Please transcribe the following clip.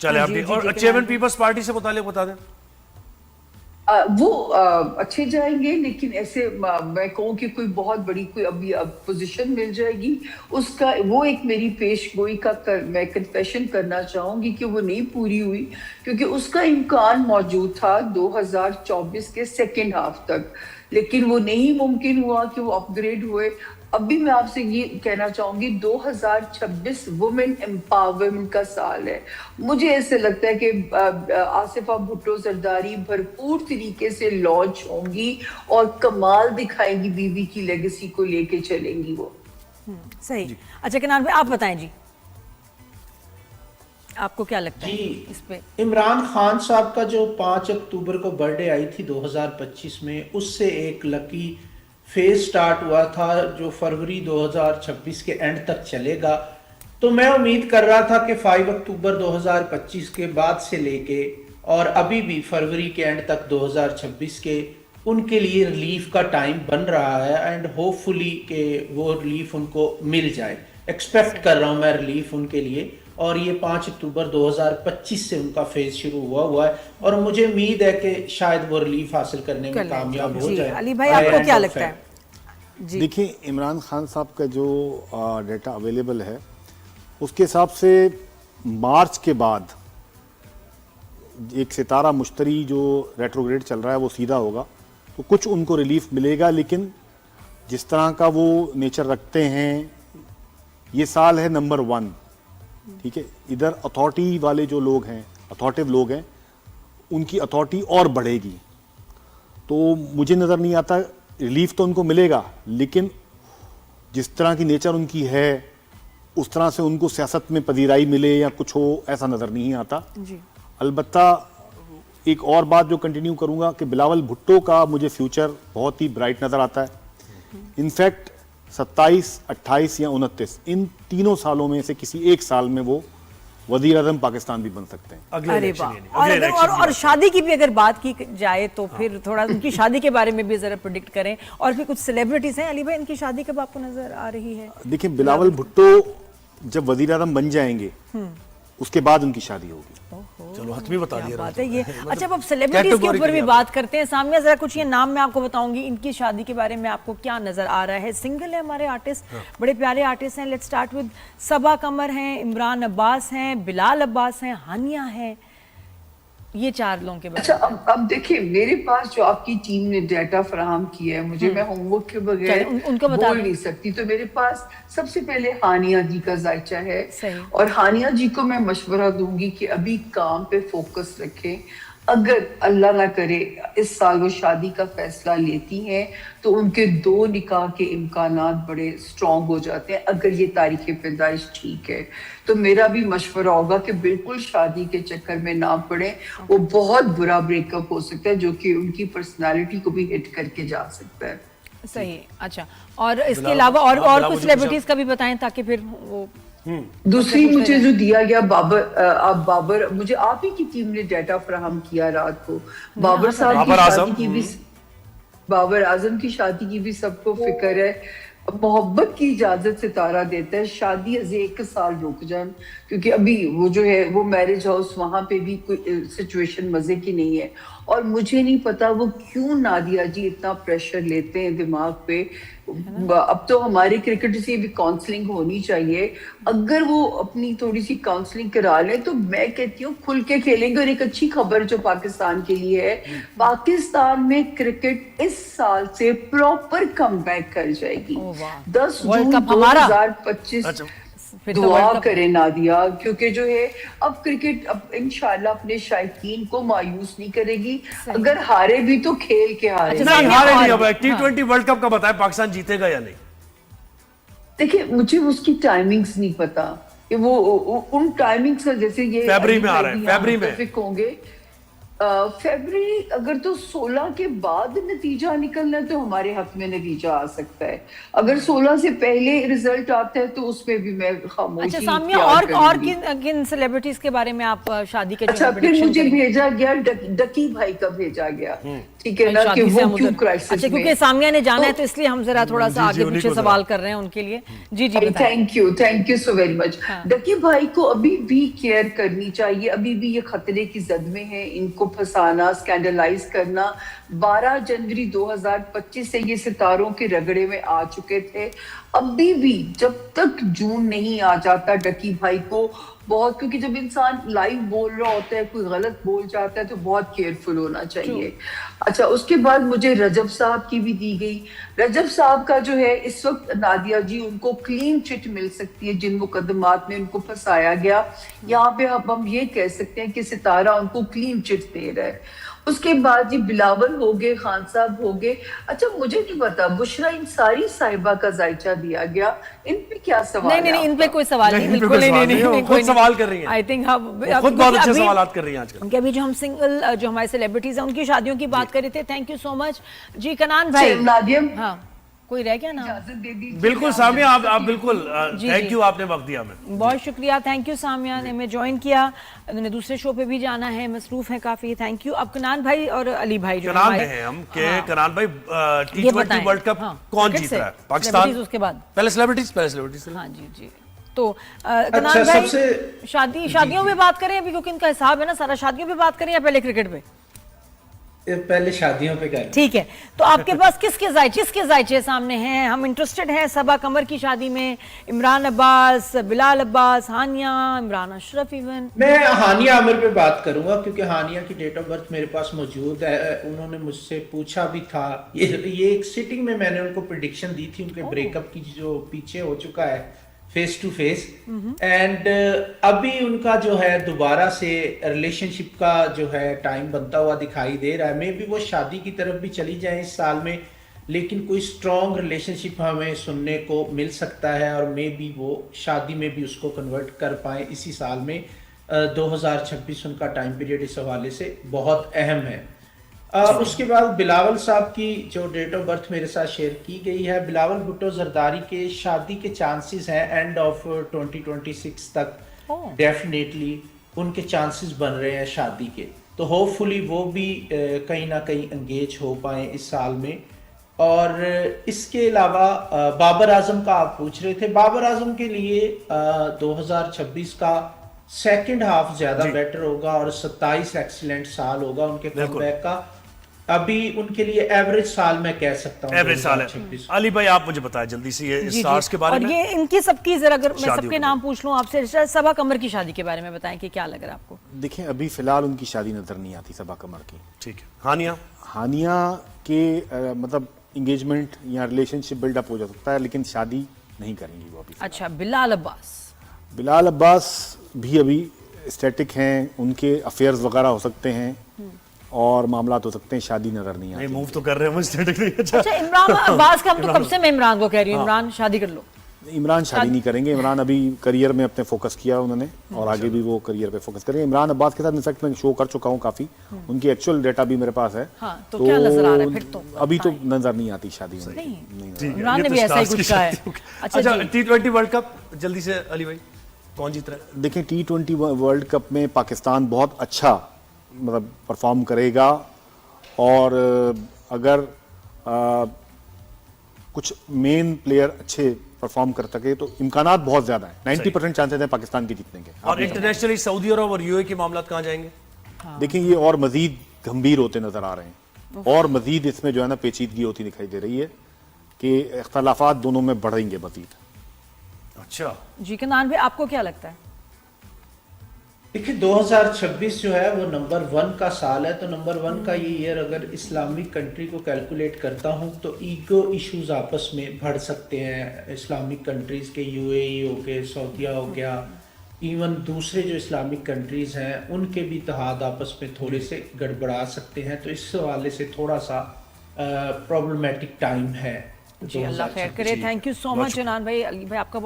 चले आप भी। और चेयरमैन पीपल्स पार्टी से मुतालिक बता दें। वो अच्छे जाएंगे, लेकिन ऐसे मैं कहूँ कि कोई बहुत बड़ी कोई अभी पोजीशन मिल जाएगी उसका, वो एक मेरी पेशगोई का मैं कन्फेशन करना चाहूंगी कि वो नहीं पूरी हुई, क्योंकि उसका इम्कान मौजूद था 2024 के सेकेंड हाफ तक, लेकिन वो नहीं मुमकिन हुआ कि वो अपग्रेड हुए। अभी मैं आपसे ये कहना चाहूंगी 2026 वुमेन एम्पावरमेंट का साल है। मुझे ऐसे लगता है कि आसिफा भुट्टो जरदारी भरपूर तरीके से लॉन्च होंगी और कमाल दिखाएंगी, बीवी की लेगेसी को लेके चलेंगी वो। सही। अच्छा किनान भाई आप बताएं जी, आपको क्या लगता है इस पे? इमरान खान साहब का जो 5 अक्टूबर को बर्थडे आई थी 2025 में, उससे एक लकी फेज स्टार्ट हुआ था जो फरवरी 2026 के एंड तक चलेगा। तो मैं उम्मीद कर रहा था कि 5 अक्टूबर 2025 के बाद से लेके और अभी भी फरवरी के एंड तक 2026 के उनके लिए रिलीफ का टाइम बन रहा है, एंड होपफुली कि वो रिलीफ उनको मिल जाए। एक्सपेक्ट कर रहा हूँ मैं रिलीफ उनके लिए, और ये 5 अक्टूबर 2025 से उनका फेज शुरू हुआ है, और मुझे उम्मीद है कि शायद वो रिलीफ हासिल करने में कामयाब हो जाए। अली भाई आपको क्या लगता है? देखिए, इमरान खान साहब का जो डेटा अवेलेबल है उसके हिसाब से मार्च के बाद एक सितारा मुश्तरी जो रेट्रोग्रेड चल रहा है वो सीधा होगा, तो कुछ उनको रिलीफ मिलेगा। लेकिन जिस तरह का वो नेचर रखते हैं, ये साल है नंबर 1, ठीक है। इधर अथॉरिटी वाले जो लोग हैं, अथॉरिटिव लोग हैं, उनकी अथॉरिटी और बढ़ेगी। तो मुझे नज़र नहीं आता, रिलीफ तो उनको मिलेगा, लेकिन जिस तरह की नेचर उनकी है उस तरह से उनको सियासत में पजीराई मिले या कुछ हो, ऐसा नज़र नहीं आता जी। अलबत्ता एक और बात जो कंटिन्यू करूंगा कि बिलावल भुट्टो का मुझे फ्यूचर बहुत ही ब्राइट नज़र आता है। इनफैक्ट 27, 28 या 29 इन तीनों सालों में से किसी एक साल में वो वज़ीर आज़म पाकिस्तान भी बन सकते हैं। अरे वाह। और शादी की भी अगर बात की जाए तो फिर थोड़ा उनकी शादी के बारे में भी जरा प्रेडिक्ट करें। और फिर कुछ सेलिब्रिटीज हैं अली भाई, इनकी शादी कब आपको नजर आ रही है? देखिए, बिलावल भुट्टो जब वज़ीर आज़म बन जाएंगे उसके बाद उनकी शादी होगी। चलो हतमी बता दिया बात है ये। अच्छा, अब सेलिब्रिटीज के ऊपर भी बात करते हैं। सामने जरा कुछ ये नाम मैं आपको बताऊंगी, इनकी शादी के बारे में आपको क्या नजर आ रहा है? सिंगल है हमारे आर्टिस्ट, बड़े प्यारे आर्टिस्ट हैं। लेट्स स्टार्ट विद सबा कमर हैं, इमरान अब्बास हैं, बिलाल अब्बास हैं, हानिया है। ये 4 लोगों के बारे में। अच्छा, अब देखिए, मेरे पास जो आपकी टीम ने डाटा फराहम किया है, मुझे मैं होमवर्क के बगैर उनको बता बोल नहीं सकती। तो मेरे पास सबसे पहले हानिया जी का जायचा है, और हानिया जी को मैं मशवरा दूंगी कि अभी काम पे फोकस रखें। अगर अल्लाह ना करे इस साल वो शादी का फैसला लेती हैं तो उनके 2 निकाह के इम्कानात बड़े स्ट्रॉन्ग हो जाते हैं, अगर ये तारीख पैदाइश ठीक है। तो मेरा भी मशवरा होगा कि बिल्कुल शादी के चक्कर में ना पड़े। वो बहुत बुरा ब्रेकअप हो सकता है जो कि उनकी पर्सनालिटी को भी हिट करके जा सकता है। सही। अच्छा, और इसके अलावा और कुछ सेलिब्रिटीज का भी बताएं ताकि फिर वो दूसरी मुझे जो दिया गया बाबर, मुझे आप ही की टीम ने डाटा फराहम किया रात को। बाबर साहब की शादी की भी, बाबर आजम की शादी की भी सबको फिक्र है। मोहब्बत की इजाजत सितारा देता है, शादी अजे 1 साल रुक जान, क्योंकि अभी वो जो है वो मैरिज हाउस, वहां पे भी कोई सिचुएशन मजे की नहीं है। और मुझे नहीं पता वो क्यों नादिया जी इतना प्रेशर लेते हैं दिमाग पे। अब तो हमारे क्रिकेटर से भी काउंसलिंग होनी चाहिए। अगर वो अपनी थोड़ी सी काउंसलिंग करा ले तो मैं कहती हूँ खुल के खेलेंगे। और एक अच्छी खबर जो पाकिस्तान के लिए है, पाकिस्तान में क्रिकेट इस साल से प्रॉपर कमबैक कर जाएगी। 10 जून 2025 दुआ करें नादिया, क्योंकि जो है अब क्रिकेट अब इंशाल्लाह अपने शायकीन को मायूस नहीं करेगी। अगर हारे भी तो खेल के हारे। नहीं हारे नहीं। अब T20 वर्ल्ड कप का बताएं, पाकिस्तान जीतेगा या नहीं? देखिए, मुझे उसकी टाइमिंग्स नहीं पता कि वो उन टाइमिंग्स का, जैसे ये फरवरी में आ रहे हैं, फरवरी में होंगे। फरवरी अगर तो 16 के बाद नतीजा निकलना है तो हमारे हक में नतीजा आ सकता है। अगर 16 से पहले रिजल्ट आता है तो उसमें भी मैं खामोशी। अच्छा, सामने और किन सेलिब्रिटीज के बारे में आप शादी के? अच्छा, फिर मुझे भेजा गया डकी भाई का भेजा गया। ठीक है ना, शादी कि से वो हम क्यों उधर- क्राइसिस अच्छा, में। क्योंकि सामिया ने जाना है तो इसलिए हम जरा थोड़ा सा जी, आगे उन्हीं पीछे को सवाल कर रहे हैं उनके लिए। जी जी बताएं। Thank you so very much. हाँ। डकी भाई को अभी भी केयर करनी चाहिए, अभी भी ये खतरे की जद में है, इनको फंसाना, स्कैंडलाइज करना। 12 जनवरी 2025 से ये सितारों के रगड़े में आ चुके थे। अभी भी जब तक जून नहीं आ जाता डकी भाई को बहुत, क्योंकि जब इंसान लाइव बोल रहा होता है, कोई गलत बोल जाता है तो बहुत केयरफुल होना चाहिए। अच्छा, उसके बाद मुझे रजब साहब की भी दी गई। रजब साहब का जो है इस वक्त नादिया जी उनको क्लीन चिट मिल सकती है जिन मुकदमात में उनको फंसाया गया। यहाँ पे अब हम ये कह सकते हैं कि सितारा उनको क्लीन चिट दे रहा है। उसके बाद जी बिलावल हो गए, खान साहब हो गए। अच्छा, मुझे नहीं पता बुशरा इंसारी साहिबा का जायचा दिया गया, इन पे क्या सवाल नहीं नहीं नहीं, इन पे आपका? कोई सवाल नहीं, नहीं, इन पे बिल्कुल कोई नहीं सवाल नहीं नहीं है, नहीं, वो कोई खुद नहीं। सवाल कर रही हैं। आई थिंक हम वो खुद बहुत अच्छे सवाल कर रही हैं आजकल। क्योंकि अभी जो हम सिंगल जो हमारे सेलिब्रिटीज हैं उनकी शादियों की बात कर रहे थे। थैंक यू सो मच जी। कनान भाई, नादिया, हाँ कोई रह गया ना? इजाजत दे दीजिए। बिल्कुल सामिया, आप बिल्कुल जी, थैंक जी। यू, आपने वक्त दिया हमें। बहुत शुक्रिया, थैंक यू सामिया ने हमें ज्वाइन किया। उन्होंने दूसरे शो पे भी जाना है, मसरूफ है काफी। Thank you. अब कनान भाई और अली भाई जो कनान हमारे- में हैं हम के हाँ। कनान भाई, ये T20 बताएं। वर्ल्ड कप हाँ, कौन क्रिकेट जीत से? रहा है? पाकिस्तान। सेलिब्रिटीज उसके बाद। पहले सेलिब्रिटीज। हाँ जी जी। तो कनान भाई, शादियों पे बात करें अभी, क्योंकि इनका हिसाब है ना सारा। शादियों पे बात करें या पहले क्रिकेट पे? पहले शादियों पे कर। ठीक है, तो आपके पास किसके जायचे सामने हैं? हम इंटरेस्टेड हैं सबा कमर की शादी में। इमरान अब्बास, बिलाल अब्बास, हानिया, इमरान अशरफ इवन। मैं हानिया आमिर पे बात करूंगा क्योंकि हानिया की डेट ऑफ बर्थ मेरे पास मौजूद है। उन्होंने मुझसे पूछा भी था, ये एक सिटिंग में मैंने उनको प्रिडिक्शन दी थी उनके ब्रेकअप की, जो पीछे हो चुका है फेस टू फेस। एंड अभी उनका जो है दोबारा से रिलेशनशिप का जो है टाइम बनता हुआ दिखाई दे रहा है। मे बी वो शादी की तरफ भी चली जाए इस साल में, लेकिन कोई स्ट्रॉन्ग रिलेशनशिप हमें सुनने को मिल सकता है और मे बी वो शादी में भी उसको कन्वर्ट कर पाए इसी साल में। 2026 उनका टाइम पीरियड इस हवाले से बहुत अहम है। उसके बाद बिलावल साहब की जो डेट ऑफ बर्थ मेरे साथ शेयर की गई है, बिलावल भुट्टो जरदारी के शादी के चांसेस हैं एंड ऑफ 2026 तक। डेफिनेटली उनके चांसेस बन रहे हैं शादी के, तो होपफुली वो भी कहीं ना कहीं एंगेज हो पाए इस साल में। और इसके अलावा बाबर आजम का आप पूछ रहे थे। बाबर आजम के लिए 2026 का सेकंड हाफ ज्यादा बेटर होगा और 27 एक्सीलेंट साल होगा उनके कमबैक का। अभी उनके लिए एवरेज साल मैं कह सकता हूँ, एवरेज साल है। अली भाई आप मुझे बताएं जल्दी से ये स्टार्स के बारे में। और ये इनकी सबकी जरा अगर मैं शादियों सबके के नाम पूछ लूं आपसे, सबा कमर की शादी के बारे में बताएं कि क्या लग रहा है आपको? देखें, अभी फिलहाल उनकी शादी नजर नहीं आती सबा कमर की। ठीक है। हानिया हानिया के मतलब इंगेजमेंट या रिलेशनशिप बिल्डअप हो जा सकता है, लेकिन शादी नहीं करेंगी वो अभी। अच्छा, बिलाल अब्बास। बिलाल अब्बास भी अभी स्टैटिक हैं, उनके अफेयर्स वगैरह हो सकते हैं और मामलात हो सकते हैं, शादी नजर नहीं आती। मूव तो कर रहे हैं मुझे। अच्छा, इमरान अब्बास का हम तो कब से मैं इमरान को कह रही हूँ, इमरान शादी कर लो। इमरान शादी नहीं करेंगे। इमरान अभी करियर में अपने फोकस किया उन्होंने और आगे भी वो करियर पे फोकस करेंगे। इमरान अब्बास के साथ इनफैक्ट मैं शो कर चुका हूँ काफी, उनकी एक्चुअल डेटा भी मेरे पास है। हाँ, तो क्या नजर आ रहा है फिर? तो अभी तो नजर नहीं आती शादी में। नहीं, इमरान ने भी ऐसा ही कुछ कहा है। अच्छा, T20 वर्ल्ड कप जल्दी से अली भाई कौन जीत रहा है? देखें, T20 वर्ल्ड कप में पाकिस्तान बहुत अच्छा मतलब परफॉर्म करेगा और अगर कुछ मेन प्लेयर अच्छे परफॉर्म कर सके तो इम्कानात बहुत ज्यादा है। 90% चांसेस हैं पाकिस्तान के जीतने के। और इंटरनेशनली सऊदी अरब और यूएई के मामला कहाँ जाएंगे? देखिए, ये और मजीद गंभीर होते नजर आ रहे हैं और मजीद इसमें जो है ना पेचीदगी होती दिखाई दे रही है कि इख्तलाफात दोनों में बढ़ेंगे मजीद। अच्छा जी, कनान भाई आपको क्या लगता है? देखिए, 2026 जो है वो नंबर 1 का साल है, तो नंबर 1 का ये ईयर अगर इस्लामिक कंट्री को कैलकुलेट करता हूँ तो ईगो इश्यूज आपस में बढ़ सकते हैं। इस्लामिक कंट्रीज के यूएई हो गए, सऊदीया हो गया, इवन दूसरे जो इस्लामिक कंट्रीज हैं उनके भी इत्तेहाद आपस में थोड़े से गड़बड़ा सकते हैं। तो इस हवाले से थोड़ा सा प्रॉब्लमेटिक टाइम है। जी, अल्लाह खैर करे। थैंक यू सो मच इनान भाई। अली भाई आपका